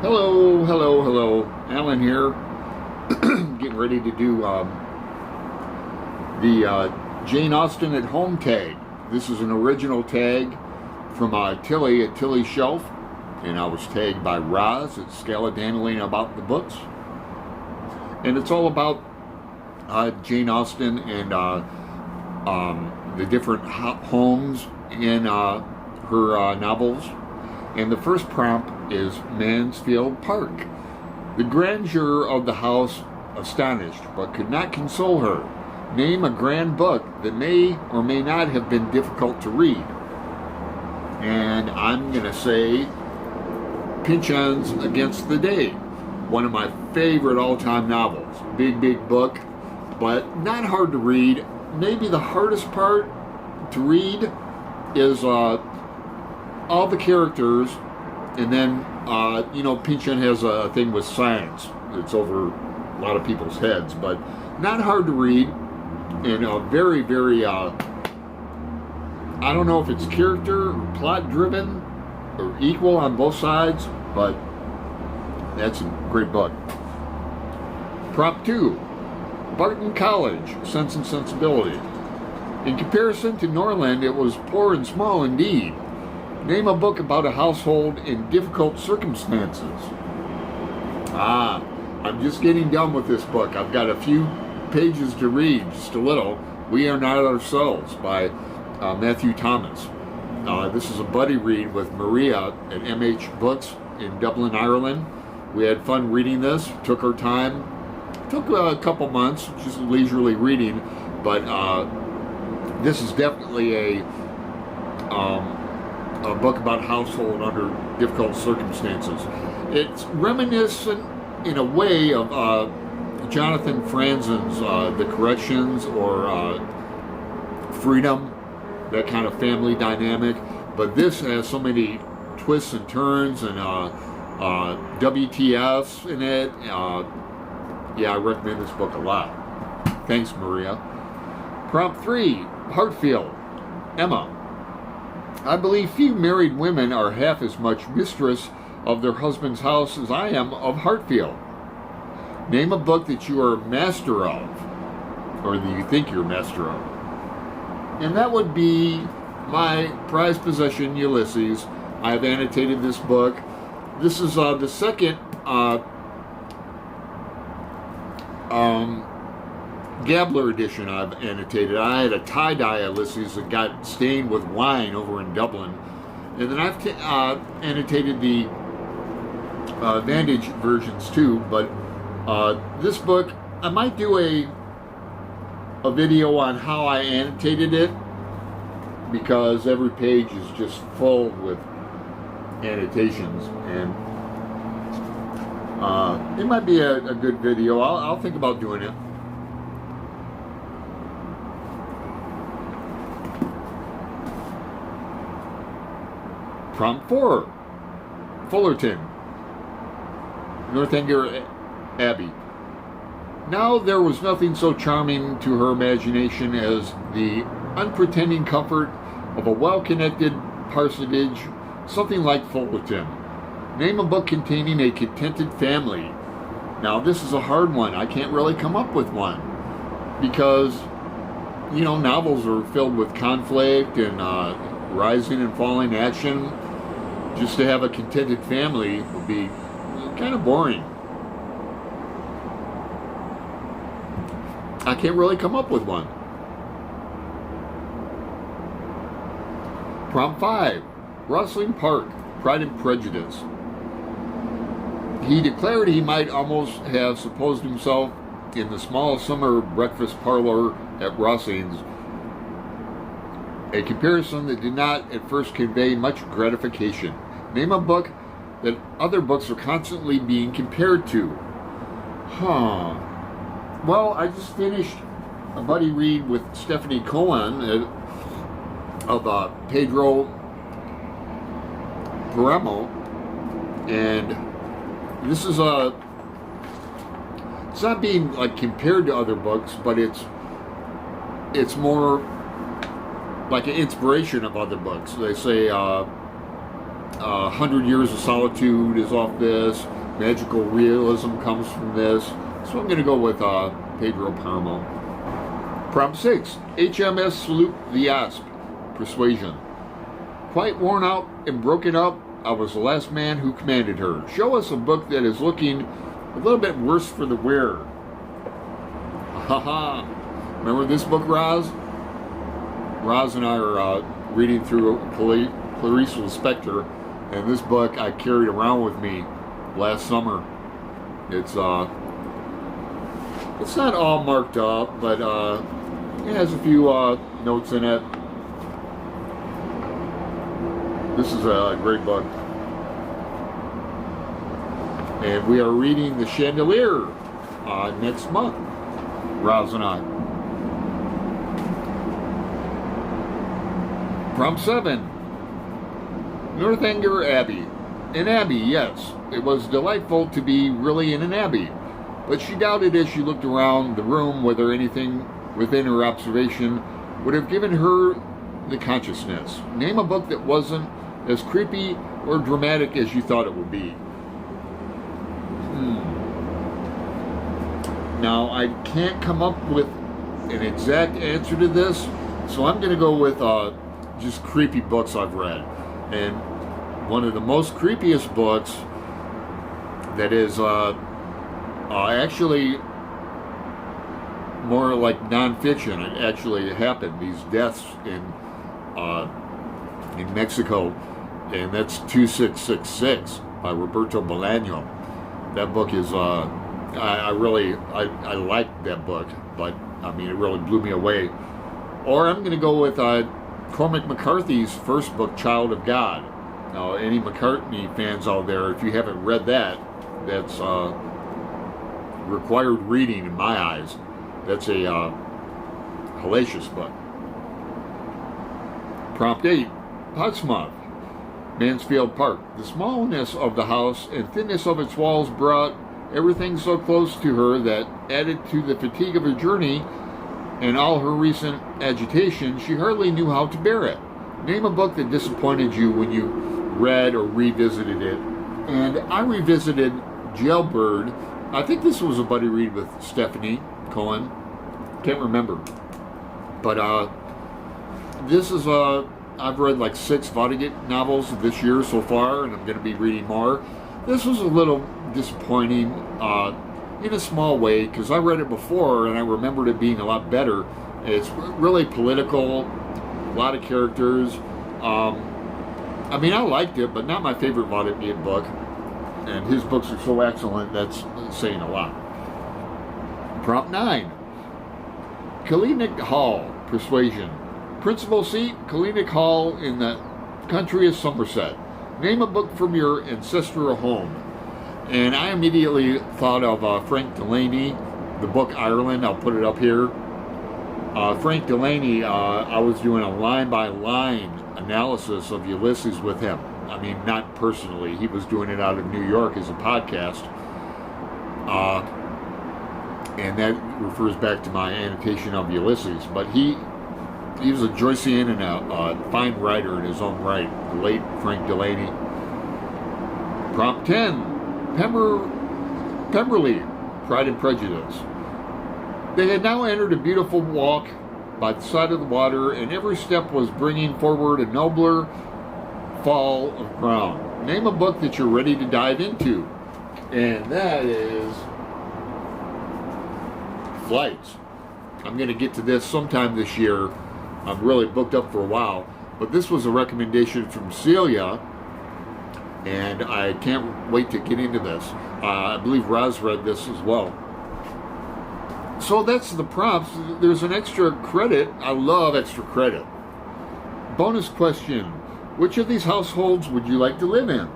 Hello, hello, hello. Alan here. Getting ready to do the Jane Austen at Home tag. This is an original tag from Tilly at Tilly's Shelf, and I was tagged by Roz at Scalldandling about the books. And it's all about Jane Austen and the different homes in her novels. And the first prompt is Mansfield Park. The grandeur of the house astonished, but could not console her. Name a grand book that may or may not have been difficult to read. And I'm going to say Pynchon's Against the Day. One of my favorite all-time novels. Big book, but not hard to read. Maybe the hardest part to read is all the characters, and then Pynchon has a thing with science that's over a lot of people's heads, but not hard to read, and very I don't know if it's character or plot driven or equal on both sides, but that's a great book. Prompt 2, Barton College, Sense and Sensibility. In comparison to Norland, it was poor and small indeed. Name a book about a household in difficult circumstances. I'm just getting done with this book. I've got a few pages to read, just a little. We Are Not Ourselves by Matthew Thomas. This is a buddy read with Maria at MH Books in Dublin, Ireland. We had fun reading this, took our time. Took a couple months, just leisurely reading, but this is definitely a book about household under difficult circumstances. It's reminiscent in a way of Jonathan Franzen's The Corrections or Freedom, that kind of family dynamic, but this has so many twists and turns and WTFs in it. Yeah, I recommend this book a lot. Thanks, Maria. Prompt 3, Hartfield, Emma. I believe few married women are half as much mistress of their husband's house as I am of Hartfield. Name a book that you are master of, or that you think you're master of. And that would be my prized possession, Ulysses. I've annotated this book. This is the second Gabler edition I've annotated. I had a tie-dye Ulysses that got stained with wine over in Dublin. And then I've annotated the Vantage versions too, but this book, I might do a video on how I annotated it, because every page is just full with annotations, and it might be a good video. I'll think about doing it. Prompt 4, Fullerton, Northanger Abbey. Now there was nothing so charming to her imagination as the unpretending comfort of a well-connected parsonage, something like Fullerton. Name a book containing a contented family. Now this is a hard one. I can't really come up with one, because novels are filled with conflict and rising and falling action. Just to have a contented family would be kind of boring. I can't really come up with one. Prompt 5, Rustling Park, Pride and Prejudice. He declared he might almost have supposed himself in the small summer breakfast parlor at Rossing's, a comparison that did not at first convey much gratification. Name a book that other books are constantly being compared to. Well, I just finished a buddy read with Stephanie Cohen of Pedro Paramo, and this is it's not being like compared to other books, but it's like an inspiration of other books. They say 100 Years of Solitude is off this. Magical realism comes from this. So I'm going to go with Pedro Páramo. Prompt 6. HMS Salute the Asp. Persuasion. Quite worn out and broken up, I was the last man who commanded her. Show us a book that is looking a little bit worse for the wearer. Haha. Remember this book, Roz? Roz and I are reading through Clarice Lispector, and this book I carried around with me last summer. It's not all marked up, but it has a few notes in it. This is a great book. And we are reading The Chandelier next month, Roz and I. Prompt 7. Northanger Abbey. An abbey, yes. It was delightful to be really in an abbey. But she doubted as she looked around the room whether anything within her observation would have given her the consciousness. Name a book that wasn't as creepy or dramatic as you thought it would be. Now, I can't come up with an exact answer to this, so I'm going to go with just creepy books I've read. And one of the most creepiest books that is actually more like nonfiction. It actually happened. These deaths in Mexico, and that's 2666 by Roberto Bolaño. That book is I liked that book, but I mean it really blew me away. Or I'm going to go with Cormac McCarthy's first book, Child of God. Now, any McCartney fans out there, if you haven't read that, that's required reading in my eyes. That's a hellacious book. Prompt 8. Portsmouth. Mansfield Park. The smallness of the house and thinness of its walls brought everything so close to her that, added to the fatigue of her journey and all her recent agitation, she hardly knew how to bear it. Name a book that disappointed you when you read or revisited it. And I revisited Jailbird. I think this was a buddy read with Stephanie Cohen. Can't remember. But this is I've read like 6 Vonnegut novels this year so far, and I'm going to be reading more. This was a little disappointing in a small way, because I read it before and I remembered it being a lot better. It's really political, a lot of characters. I mean, I liked it, but not my favorite Vonnegut book. And his books are so excellent, that's saying a lot. Prompt 9. Killinick Hall, Persuasion. Principal seat, Killinick Hall in the country of Somerset. Name a book from your ancestral home. And I immediately thought of Frank Delaney, the book Ireland. I'll put it up here. Frank Delaney, I was doing a line-by-line analysis of Ulysses with him. I mean, not personally. He was doing it out of New York as a podcast. And that refers back to my annotation of Ulysses. But he was a Joycean and a fine writer in his own right, the late Frank Delaney. Prompt 10. Pemberley, Pride and Prejudice. They had now entered a beautiful walk by the side of the water, and every step was bringing forward a nobler fall of ground. Name a book that you're ready to dive into. And that is Flights. I'm going to get to this sometime this year. I'm really booked up for a while. But this was a recommendation from Silje, and I can't wait to get into this. I believe Roz read this as well. So that's the prompts. There's an extra credit. I love extra credit. Bonus question. Which of these households would you like to live in?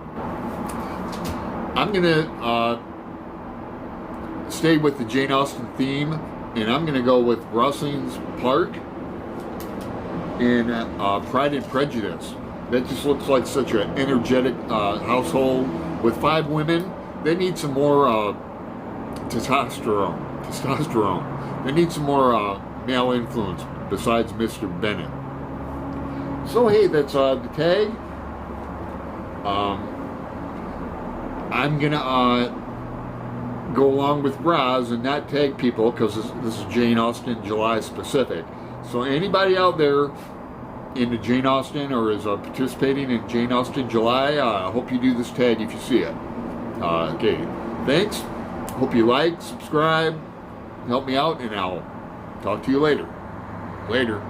I'm going to stay with the Jane Austen theme, and I'm going to go with Rosling's Park in Pride and Prejudice. That just looks like such an energetic household with 5 women. They need some more testosterone. They need some more male influence besides Mr. Bennet. So hey, that's the tag. I'm gonna go along with Roz and not tag people because this is Jane Austen July specific. So anybody out there into Jane Austen or is participating in Jane Austen July, I hope you do this tag if you see it. Okay, thanks. Hope you like, subscribe, help me out, and I'll talk to you later. Later.